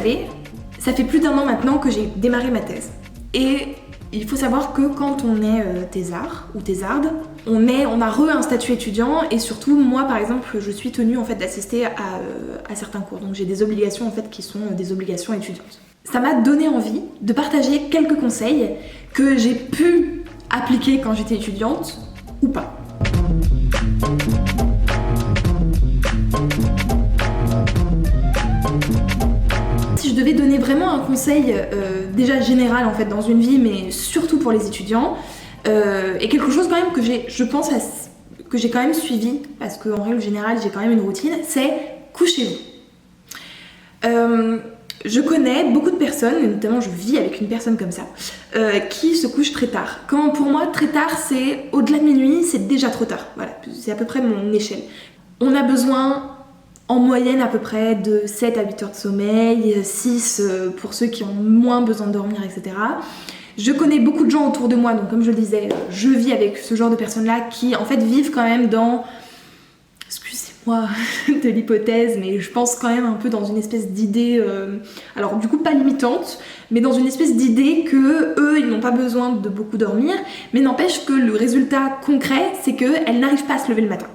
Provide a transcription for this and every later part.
savez, ça fait plus d'1 an maintenant que j'ai démarré ma thèse. Et il faut savoir que quand on est thésard ou thésarde, on a un statut étudiant et surtout moi par exemple je suis tenue en fait d'assister à certains cours. Donc j'ai des obligations en fait qui sont des obligations étudiantes. Ça m'a donné envie de partager quelques conseils que j'ai pu appliquer quand j'étais étudiante ou pas. Si je devais donner vraiment un conseil déjà général en fait dans une vie, mais surtout pour les étudiants, et quelque chose quand même que j'ai quand même suivi, parce qu'en règle générale j'ai quand même une routine, c'est couchez-vous. Je connais beaucoup de personnes, et notamment je vis avec une personne comme ça, qui se couche très tard. Quand pour moi très tard c'est au-delà de minuit, c'est déjà trop tard. Voilà, c'est à peu près mon échelle. On a besoin en moyenne à peu près de 7 à 8 heures de sommeil, 6 pour ceux qui ont moins besoin de dormir, etc. Je connais beaucoup de gens autour de moi, donc comme je le disais, je vis avec ce genre de personnes-là qui en fait vivent quand même dans, excusez-moi de l'hypothèse, mais je pense quand même un peu dans une espèce d'idée, alors du coup pas limitante, mais dans une espèce d'idée que eux ils n'ont pas besoin de beaucoup dormir, mais n'empêche que le résultat concret c'est qu'elles n'arrivent pas à se lever le matin.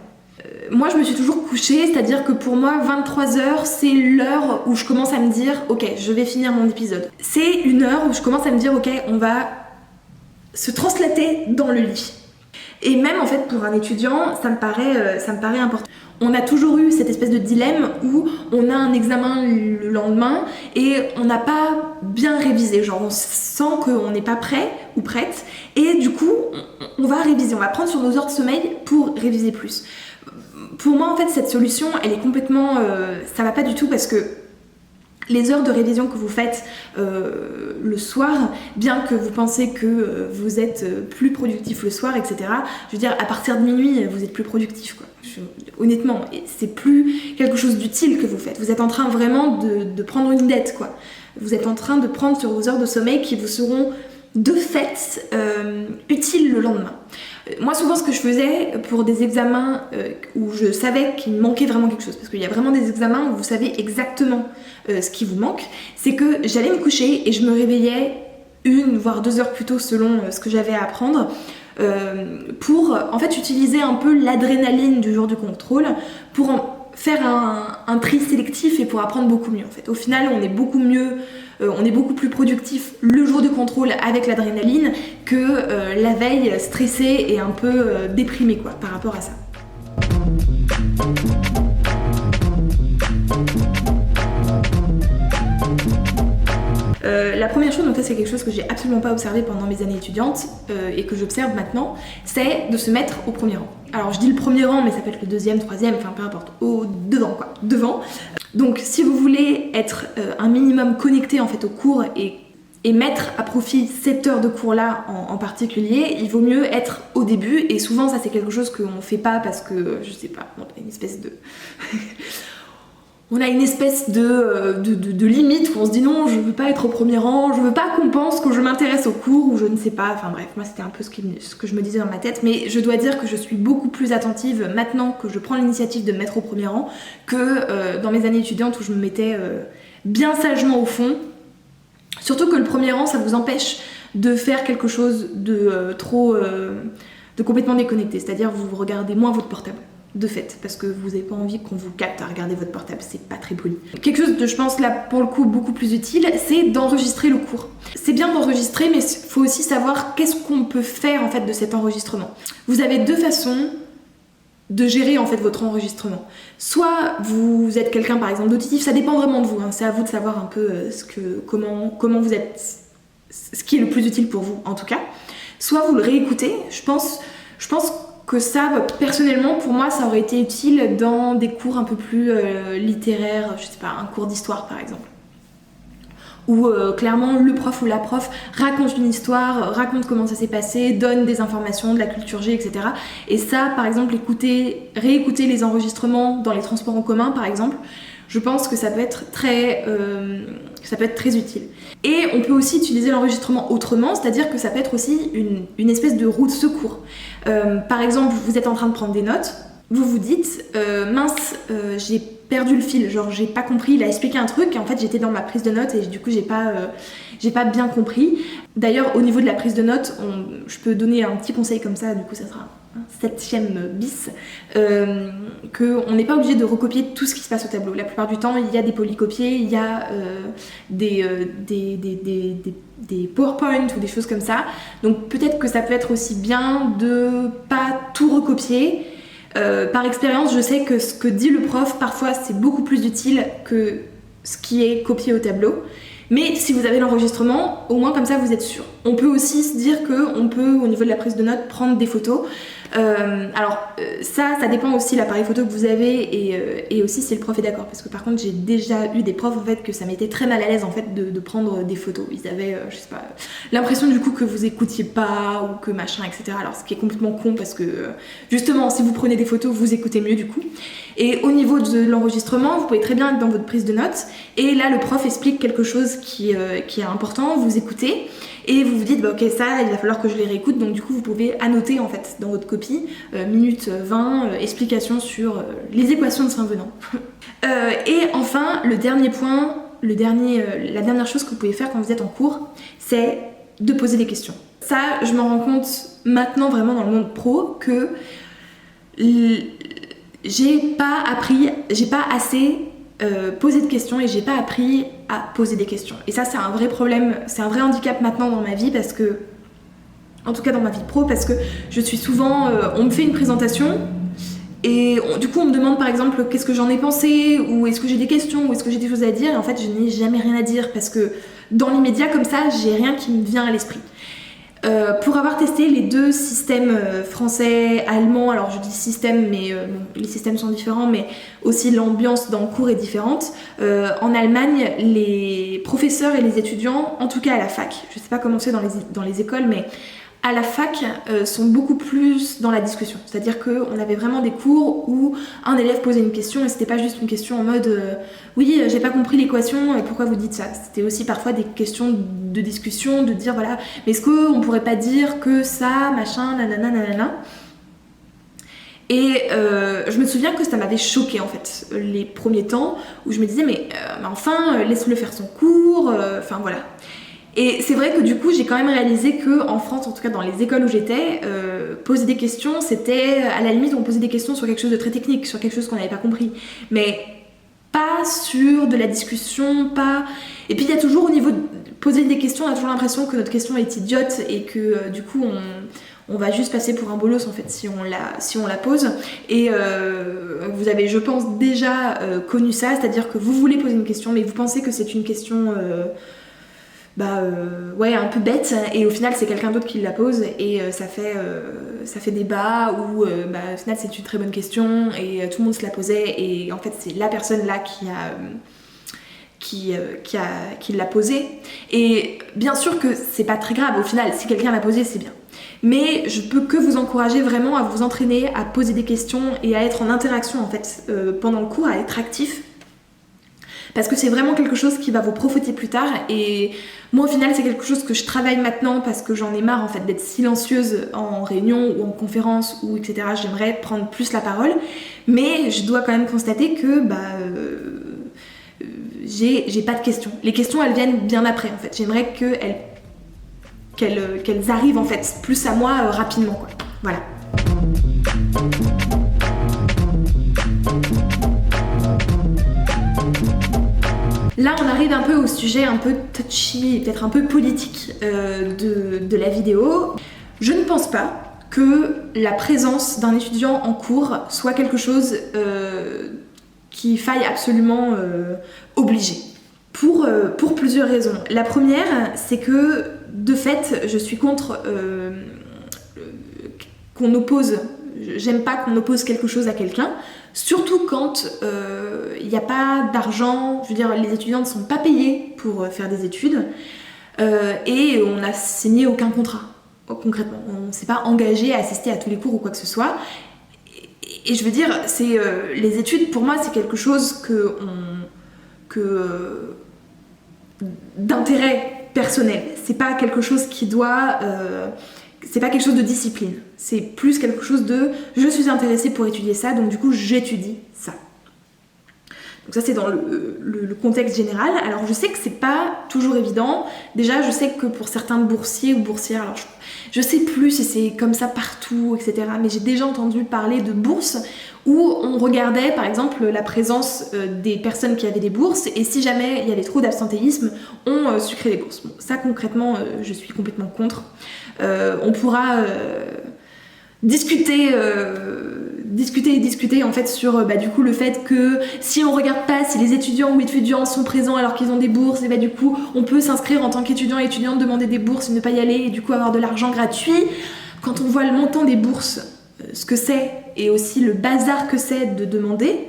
Moi je me suis toujours couchée, c'est-à-dire que pour moi 23h c'est l'heure où je commence à me dire ok je vais finir mon épisode. C'est une heure où je commence à me dire ok on va se translater dans le lit. Et même en fait pour un étudiant ça me paraît important. On a toujours eu cette espèce de dilemme où on a un examen le lendemain et on n'a pas bien révisé, genre on sent qu'on n'est pas prêt ou prête et du coup on va réviser, on va prendre sur nos heures de sommeil pour réviser plus. Pour moi en fait cette solution elle est complètement ça va pas du tout parce que les heures de révision que vous faites le soir, bien que vous pensez que vous êtes plus productif le soir, etc. Je veux dire, à partir de minuit, vous êtes plus productif, quoi. Honnêtement, c'est plus quelque chose d'utile que vous faites. Vous êtes en train vraiment de prendre une dette, quoi. Vous êtes en train de prendre sur vos heures de sommeil qui vous seront de fait utiles le lendemain. Moi souvent ce que je faisais pour des examens où je savais qu'il me manquait vraiment quelque chose, parce qu'il y a vraiment des examens où vous savez exactement ce qui vous manque, c'est que j'allais me coucher et je me réveillais 1 voire 2 heures plus tôt selon ce que j'avais à apprendre pour en fait utiliser un peu l'adrénaline du jour du contrôle pour faire un tri sélectif et pour apprendre beaucoup mieux en fait. Au final on est beaucoup mieux, on est beaucoup plus productif le jour du contrôle avec l'adrénaline que la veille stressé et un peu déprimé quoi par rapport à ça. La première chose, donc ça c'est quelque chose que j'ai absolument pas observé pendant mes années étudiantes et que j'observe maintenant, c'est de se mettre au premier rang. Alors je dis le premier rang mais ça peut être le 2e, 3e, enfin peu importe, devant quoi, devant. Donc si vous voulez être un minimum connecté en fait au cours et mettre à profit cette heure de cours là en particulier, il vaut mieux être au début et souvent ça c'est quelque chose qu'on fait pas parce que je sais pas, on a une espèce de on a une espèce de limite où on se dit non je veux pas être au premier rang, je veux pas qu'on pense que je m'intéresse au cours ou je ne sais pas, enfin bref moi c'était un peu ce que je me disais dans ma tête, mais je dois dire que je suis beaucoup plus attentive maintenant que je prends l'initiative de me mettre au premier rang que dans mes années étudiantes où je me mettais bien sagement au fond. Surtout que le premier rang ça vous empêche de faire quelque chose de complètement déconnecté, c'est-à-dire vous regardez moins votre portable. De fait, parce que vous n'avez pas envie qu'on vous capte à regarder votre portable, c'est pas très poli. Quelque chose de, je pense, là, pour le coup, beaucoup plus utile, c'est d'enregistrer le cours. C'est bien d'enregistrer, mais il faut aussi savoir qu'est-ce qu'on peut faire, en fait, de cet enregistrement. Vous avez 2 façons de gérer, en fait, votre enregistrement. Soit vous êtes quelqu'un, par exemple, d'auditif, ça dépend vraiment de vous, hein. C'est à vous de savoir un peu comment vous êtes, ce qui est le plus utile pour vous, en tout cas. Soit vous le réécoutez, je pense que ça, personnellement, pour moi, ça aurait été utile dans des cours un peu plus littéraires, je sais pas, un cours d'histoire par exemple. Où clairement le prof ou la prof raconte une histoire, raconte comment ça s'est passé, donne des informations, de la culture G, etc. Et ça, par exemple, réécouter les enregistrements dans les transports en commun, par exemple, je pense que ça peut être très utile. Et on peut aussi utiliser l'enregistrement autrement, c'est-à-dire que ça peut être aussi une espèce de roue de secours. Par exemple, vous êtes en train de prendre des notes, vous vous dites mince, j'ai perdu le fil, genre j'ai pas compris, il a expliqué un truc et en fait j'étais dans ma prise de notes et du coup j'ai pas bien compris. D'ailleurs au niveau de la prise de notes, je peux donner un petit conseil comme ça, du coup ça sera un 7e bis, qu'on n'est pas obligé de recopier tout ce qui se passe au tableau. La plupart du temps il y a des polycopiés, il y a des PowerPoint ou des choses comme ça, donc peut-être que ça peut être aussi bien de pas tout recopier. Par expérience, je sais que ce que dit le prof, parfois, c'est beaucoup plus utile que ce qui est copié au tableau. Mais si vous avez l'enregistrement, au moins comme ça, vous êtes sûr. On peut aussi se dire qu'on peut, au niveau de la prise de notes, prendre des photos. Ça dépend aussi de l'appareil photo que vous avez et aussi si le prof est d'accord. Parce que par contre, j'ai déjà eu des profs en fait que ça m'était très mal à l'aise en fait de prendre des photos. Ils avaient, je sais pas, l'impression du coup que vous écoutiez pas ou que machin, etc. Alors ce qui est complètement con parce que justement, si vous prenez des photos, vous écoutez mieux du coup. Et au niveau de l'enregistrement, vous pouvez très bien être dans votre prise de notes et là le prof explique quelque chose qui est important, vous écoutez. Et vous vous dites, bah ok, ça, il va falloir que je les réécoute, donc du coup, vous pouvez annoter en fait dans votre copie, minute 20, explication sur les équations de Saint-Venant. Et enfin, le dernier point, la dernière chose que vous pouvez faire quand vous êtes en cours, c'est de poser des questions. Ça, je m'en rends compte maintenant vraiment dans le monde pro que j'ai pas assez poser de questions et j'ai pas appris à poser des questions. Et ça c'est un vrai problème, c'est un vrai handicap maintenant dans ma vie parce que, en tout cas dans ma vie pro, parce que je suis souvent, on me fait une présentation et du coup on me demande par exemple qu'est-ce que j'en ai pensé ou est-ce que j'ai des questions ou est-ce que j'ai des choses à dire et en fait je n'ai jamais rien à dire parce que dans l'immédiat comme ça j'ai rien qui me vient à l'esprit. Pour avoir testé les deux systèmes français, allemand, alors je dis système mais les systèmes sont différents mais aussi l'ambiance dans le cours est différente. En Allemagne, les professeurs et les étudiants, en tout cas à la fac, je sais pas comment c'est dans les écoles mais à la fac sont beaucoup plus dans la discussion. C'est-à-dire qu'on avait vraiment des cours où un élève posait une question et c'était pas juste une question en mode oui, j'ai pas compris l'équation, pourquoi vous dites ça? C'était aussi parfois des questions de discussion, de dire voilà, mais est-ce qu'on pourrait pas dire que ça, machin, nanana, nanana. Et je me souviens que ça m'avait choquée en fait, les premiers temps, où je me disais mais enfin, laisse-le faire son cours, enfin voilà. Et c'est vrai que du coup j'ai quand même réalisé que en France, en tout cas dans les écoles où j'étais, poser des questions, c'était à la limite on posait des questions sur quelque chose de très technique, sur quelque chose qu'on n'avait pas compris, mais pas sur de la discussion, pas. Et puis il y a toujours au niveau de poser des questions, on a toujours l'impression que notre question est idiote et que du coup on va juste passer pour un bolos en fait si on la pose. Et vous avez je pense déjà connu ça, c'est-à-dire que vous voulez poser une question mais vous pensez que c'est une question ouais, un peu bête et au final c'est quelqu'un d'autre qui la pose et ça fait débat ou au final c'est une très bonne question et tout le monde se la posait et en fait c'est la personne là qui l'a posée. Et bien sûr que c'est pas très grave au final, si quelqu'un l'a posée c'est bien. Mais je peux que vous encourager vraiment à vous entraîner, à poser des questions et à être en interaction en fait pendant le cours, à être actif. Parce que c'est vraiment quelque chose qui va vous profiter plus tard et moi au final c'est quelque chose que je travaille maintenant parce que j'en ai marre en fait d'être silencieuse en réunion ou en conférence ou etc. J'aimerais prendre plus la parole mais je dois quand même constater que j'ai pas de questions. Les questions elles viennent bien après en fait. J'aimerais qu'elles arrivent en fait plus à moi rapidement quoi. Voilà. Là, on arrive un peu au sujet un peu touchy, peut-être un peu politique de la vidéo. Je ne pense pas que la présence d'un étudiant en cours soit quelque chose qu'il faille absolument obliger. Pour plusieurs raisons. La première, c'est que de fait, je suis contre qu'on oppose. J'aime pas qu'on oppose quelque chose à quelqu'un. Surtout quand il n'y a pas d'argent, je veux dire les étudiants ne sont pas payés pour faire des études et on n'a signé aucun contrat concrètement, on ne s'est pas engagé à assister à tous les cours ou quoi que ce soit et je veux dire, c'est les études pour moi c'est quelque chose d'intérêt personnel, c'est pas quelque chose qui doit... c'est pas quelque chose de discipline, c'est plus quelque chose de je suis intéressée pour étudier ça, donc du coup j'étudie ça. Donc ça c'est dans le contexte général. Alors je sais que c'est pas toujours évident. Déjà je sais que pour certains boursiers ou boursières, alors je sais plus si c'est comme ça partout, etc. Mais j'ai déjà entendu parler de bourses où on regardait par exemple la présence des personnes qui avaient des bourses et si jamais il y avait trop d'absentéisme, on sucrait les bourses. Bon, ça concrètement, je suis complètement contre. On pourra discuter en fait sur du coup le fait que si on regarde pas si les étudiants ou étudiants sont présents alors qu'ils ont des bourses et du coup on peut s'inscrire en tant qu'étudiant et étudiante, demander des bourses et ne pas y aller et du coup avoir de l'argent gratuit. Quand on voit le montant des bourses, ce que c'est et aussi le bazar que c'est de demander,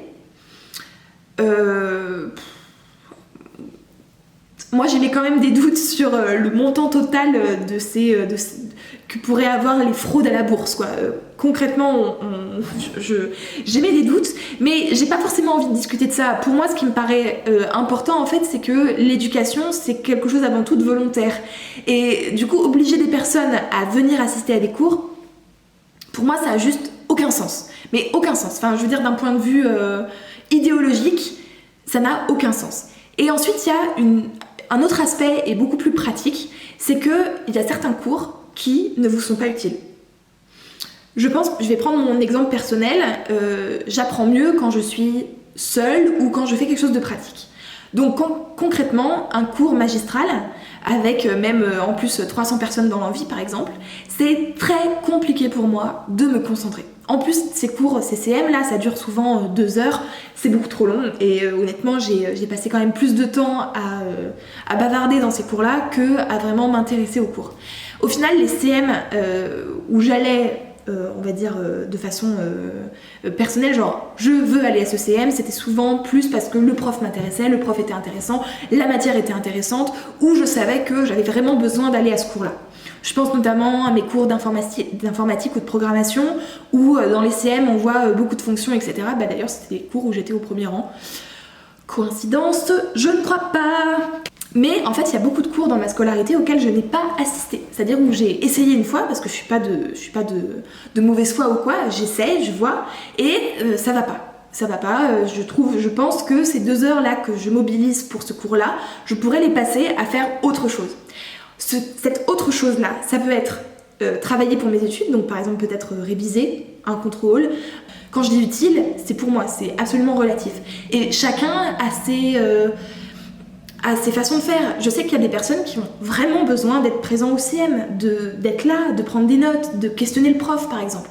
moi j'ai quand même des doutes sur le montant total que pourraient avoir les fraudes à la bourse, quoi. Concrètement, j'émets des doutes, mais j'ai pas forcément envie de discuter de ça. Pour moi, ce qui me paraît important, en fait, c'est que l'éducation, c'est quelque chose avant tout de volontaire. Et du coup, obliger des personnes à venir assister à des cours, pour moi, ça a juste aucun sens. Mais aucun sens. Enfin, je veux dire, d'un point de vue idéologique, ça n'a aucun sens. Et ensuite, il y a un autre aspect et beaucoup plus pratique, c'est qu'il y a certains cours qui ne vous sont pas utiles. Je vais prendre mon exemple personnel, j'apprends mieux quand je suis seule ou quand je fais quelque chose de pratique. Donc concrètement, un cours magistral, avec même en plus 300 personnes dans l'envie par exemple, c'est très compliqué pour moi de me concentrer. En plus, ces cours CCM là, ça dure souvent 2 heures, c'est beaucoup trop long et honnêtement, j'ai passé quand même plus de temps à bavarder dans ces cours-là que à vraiment m'intéresser aux cours. Au final, les CM où j'allais, on va dire de façon personnelle, genre je veux aller à ce CM, c'était souvent plus parce que le prof m'intéressait, le prof était intéressant, la matière était intéressante, ou je savais que j'avais vraiment besoin d'aller à ce cours-là. Je pense notamment à mes cours d'informatique ou de programmation, où dans les CM on voit beaucoup de fonctions, etc. D'ailleurs, c'était des cours où j'étais au premier rang. Coïncidence? Je ne crois pas. Mais en fait, il y a beaucoup de cours dans ma scolarité auxquels je n'ai pas assisté. C'est-à-dire où j'ai essayé une fois, parce que je suis pas de mauvaise foi ou quoi, j'essaie, je vois, et ça va pas. Ça va pas, je pense que ces 2 heures-là que je mobilise pour ce cours-là, je pourrais les passer à faire autre chose. Cette autre chose-là, ça peut être travailler pour mes études, donc par exemple peut-être réviser un contrôle. Quand je dis utile, c'est pour moi, c'est absolument relatif. Et chacun a ses façons de faire. Je sais qu'il y a des personnes qui ont vraiment besoin d'être présents au CM, d'être là, de prendre des notes, de questionner le prof par exemple.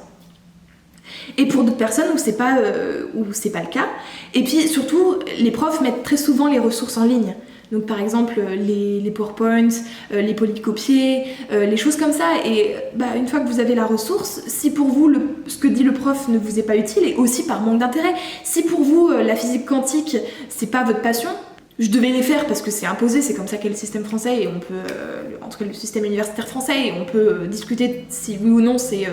Et pour d'autres personnes où c'est pas le cas. Et puis surtout, les profs mettent très souvent les ressources en ligne. Donc par exemple les PowerPoints, les polycopiés, les choses comme ça. Et une fois que vous avez la ressource, si pour vous ce que dit le prof ne vous est pas utile, et aussi par manque d'intérêt, si pour vous la physique quantique c'est pas votre passion, je devais les faire parce que c'est imposé, c'est comme ça qu'est le système français et on peut, en tout cas le système universitaire français, et on peut discuter si oui ou non c'est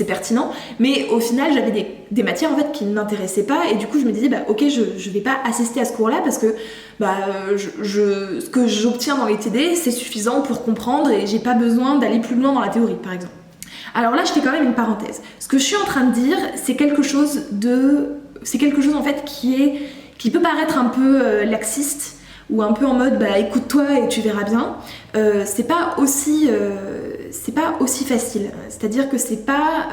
pertinent. Mais au final, j'avais des matières en fait qui ne m'intéressaient pas et du coup je me disais ok, je vais pas assister à ce cours-là parce que ce que j'obtiens dans les TD c'est suffisant pour comprendre et j'ai pas besoin d'aller plus loin dans la théorie par exemple. Alors là, je fais quand même une parenthèse. Ce que je suis en train de dire, c'est quelque chose en fait qui peut paraître un peu laxiste ou un peu en mode écoute-toi et tu verras bien. C'est pas aussi facile. C'est-à-dire que c'est pas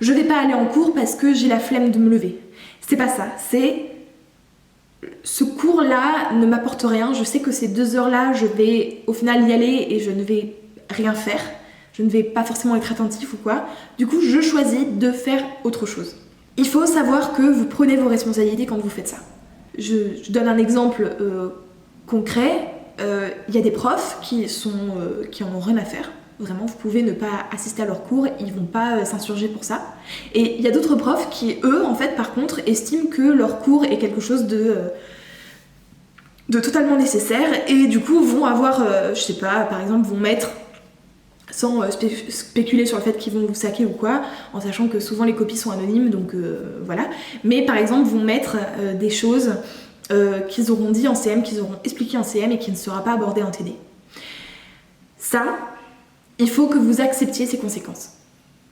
je vais pas aller en cours parce que j'ai la flemme de me lever. C'est pas ça. C'est ce cours-là ne m'apporte rien. Je sais que ces 2 heures-là, je vais au final y aller et je ne vais rien faire. Je ne vais pas forcément être attentif ou quoi. Du coup, je choisis de faire autre chose. Il faut savoir que vous prenez vos responsabilités quand vous faites ça. Je donne un exemple concret. Il y a des profs qui en ont rien à faire. Vraiment, vous pouvez ne pas assister à leurs cours, ils vont pas s'insurger pour ça. Et il y a d'autres profs qui, eux, en fait, par contre, estiment que leur cours est quelque chose de totalement nécessaire et du coup vont avoir, je sais pas, par exemple, vont mettre, sans spéculer sur le fait qu'ils vont vous saquer ou quoi, en sachant que souvent les copies sont anonymes, donc voilà. Mais par exemple, vont mettre des choses qu'ils auront dit en CM, qu'ils auront expliqué en CM et qui ne sera pas abordé en TD. Ça, il faut que vous acceptiez ces conséquences.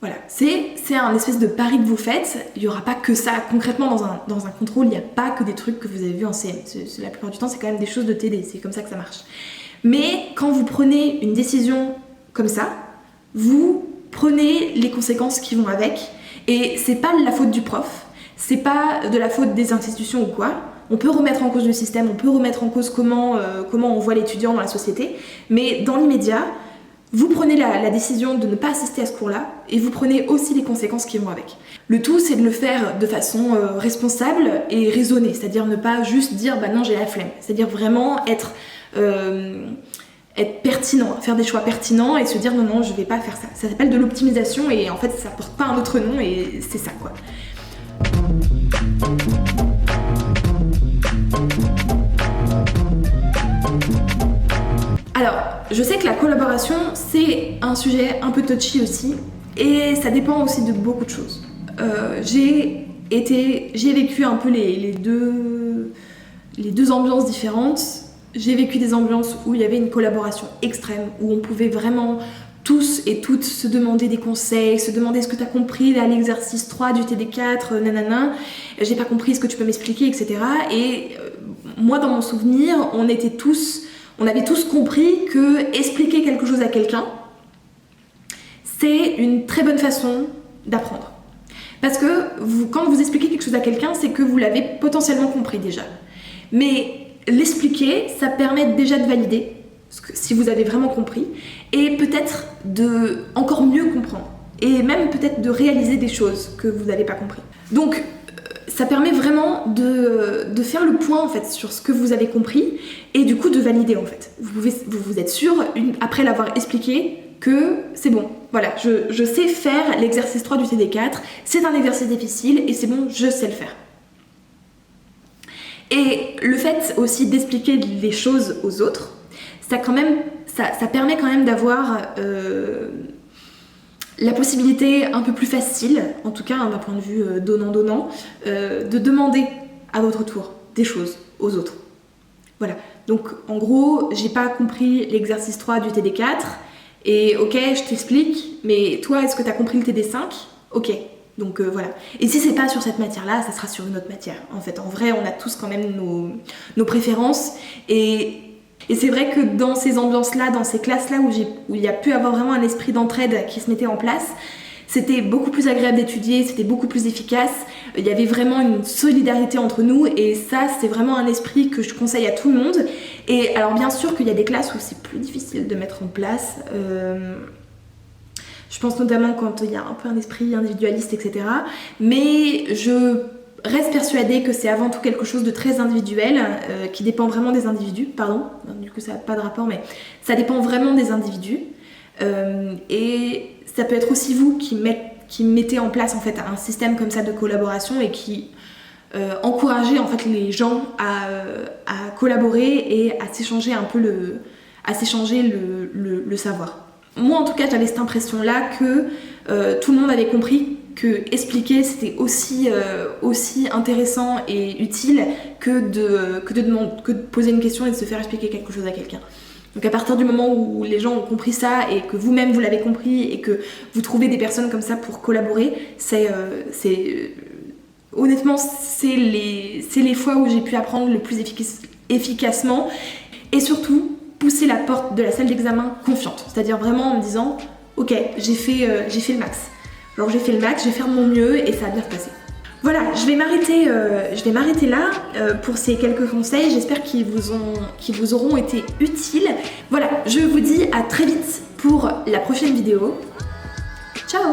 Voilà, c'est un espèce de pari que vous faites. Il n'y aura pas que ça. Concrètement, dans un contrôle, il n'y a pas que des trucs que vous avez vus en CM. La plupart du temps, c'est quand même des choses de TD. C'est comme ça que ça marche. Mais quand vous prenez une décision comme ça, vous prenez les conséquences qui vont avec. Et c'est pas de la faute du prof. C'est pas de la faute des institutions ou quoi. On peut remettre en cause le système. On peut remettre en cause comment on voit l'étudiant dans la société. Mais dans l'immédiat, vous prenez la décision de ne pas assister à ce cours-là et vous prenez aussi les conséquences qui vont avec. Le tout, c'est de le faire de façon responsable et raisonnée, c'est-à-dire ne pas juste dire bah non, j'ai la flemme, c'est-à-dire vraiment être pertinent, faire des choix pertinents et se dire non, non, je vais pas faire ça. Ça s'appelle de l'optimisation et en fait, ça porte pas un autre nom et c'est ça quoi. Alors, je sais que la collaboration, c'est un sujet un peu touchy aussi, et ça dépend aussi de beaucoup de choses. J'ai vécu un peu les deux ambiances différentes. J'ai vécu des ambiances où il y avait une collaboration extrême, où on pouvait vraiment tous et toutes se demander des conseils, se demander est-ce que tu as compris là l'exercice 3 du TD4, nanana, j'ai pas compris, est-ce que tu peux m'expliquer, etc. Et moi, dans mon souvenir, on avait tous compris que expliquer quelque chose à quelqu'un, c'est une très bonne façon d'apprendre. Parce que quand vous expliquez quelque chose à quelqu'un, c'est que vous l'avez potentiellement compris déjà. Mais l'expliquer, ça permet déjà de valider, si vous avez vraiment compris, et peut-être de encore mieux comprendre. Et même peut-être de réaliser des choses que vous n'avez pas compris. Donc, ça permet vraiment de faire le point en fait sur ce que vous avez compris et du coup de valider en fait. Vous êtes sûr, après l'avoir expliqué, que c'est bon. Voilà, je sais faire l'exercice 3 du TD4, c'est un exercice difficile et c'est bon, je sais le faire. Et le fait aussi d'expliquer les choses aux autres, ça permet quand même d'avoir la possibilité un peu plus facile, en tout cas d'un point de vue donnant-donnant, de demander à votre tour des choses aux autres. Voilà, donc en gros, j'ai pas compris l'exercice 3 du TD4, et ok, je t'explique, mais toi, est-ce que t'as compris le TD5 ? Ok, donc voilà. Et si c'est pas sur cette matière-là, ça sera sur une autre matière. En fait, en vrai, on a tous quand même nos préférences, et c'est vrai que dans ces ambiances-là, dans ces classes-là où il y a pu avoir vraiment un esprit d'entraide qui se mettait en place, c'était beaucoup plus agréable d'étudier, c'était beaucoup plus efficace, il y avait vraiment une solidarité entre nous et ça, c'est vraiment un esprit que je conseille à tout le monde. Et alors bien sûr qu'il y a des classes où c'est plus difficile de mettre en place, je pense notamment quand il y a un peu un esprit individualiste, etc. Mais je reste persuadée que c'est avant tout quelque chose de très individuel, qui dépend vraiment des individus, pardon, du coup ça n'a pas de rapport, mais ça dépend vraiment des individus, et ça peut être aussi vous qui mettez en place en fait un système comme ça de collaboration et qui encouragez en fait les gens à collaborer et à s'échanger un peu le savoir. Moi en tout cas j'avais cette impression là que tout le monde avait compris que expliquer c'était aussi intéressant et utile que de poser une question et de se faire expliquer quelque chose à quelqu'un. Donc à partir du moment où les gens ont compris ça et que vous-même vous l'avez compris et que vous trouvez des personnes comme ça pour collaborer, honnêtement c'est les fois où j'ai pu apprendre le plus efficacement et surtout pousser la porte de la salle d'examen confiante, c'est-à-dire vraiment en me disant ok, j'ai fait le max. Alors j'ai fait le max, je vais faire de mon mieux et ça va bien se passer. Voilà, je vais m'arrêter là pour ces quelques conseils, j'espère qu'ils vous auront été utiles. Voilà, je vous dis à très vite pour la prochaine vidéo. Ciao!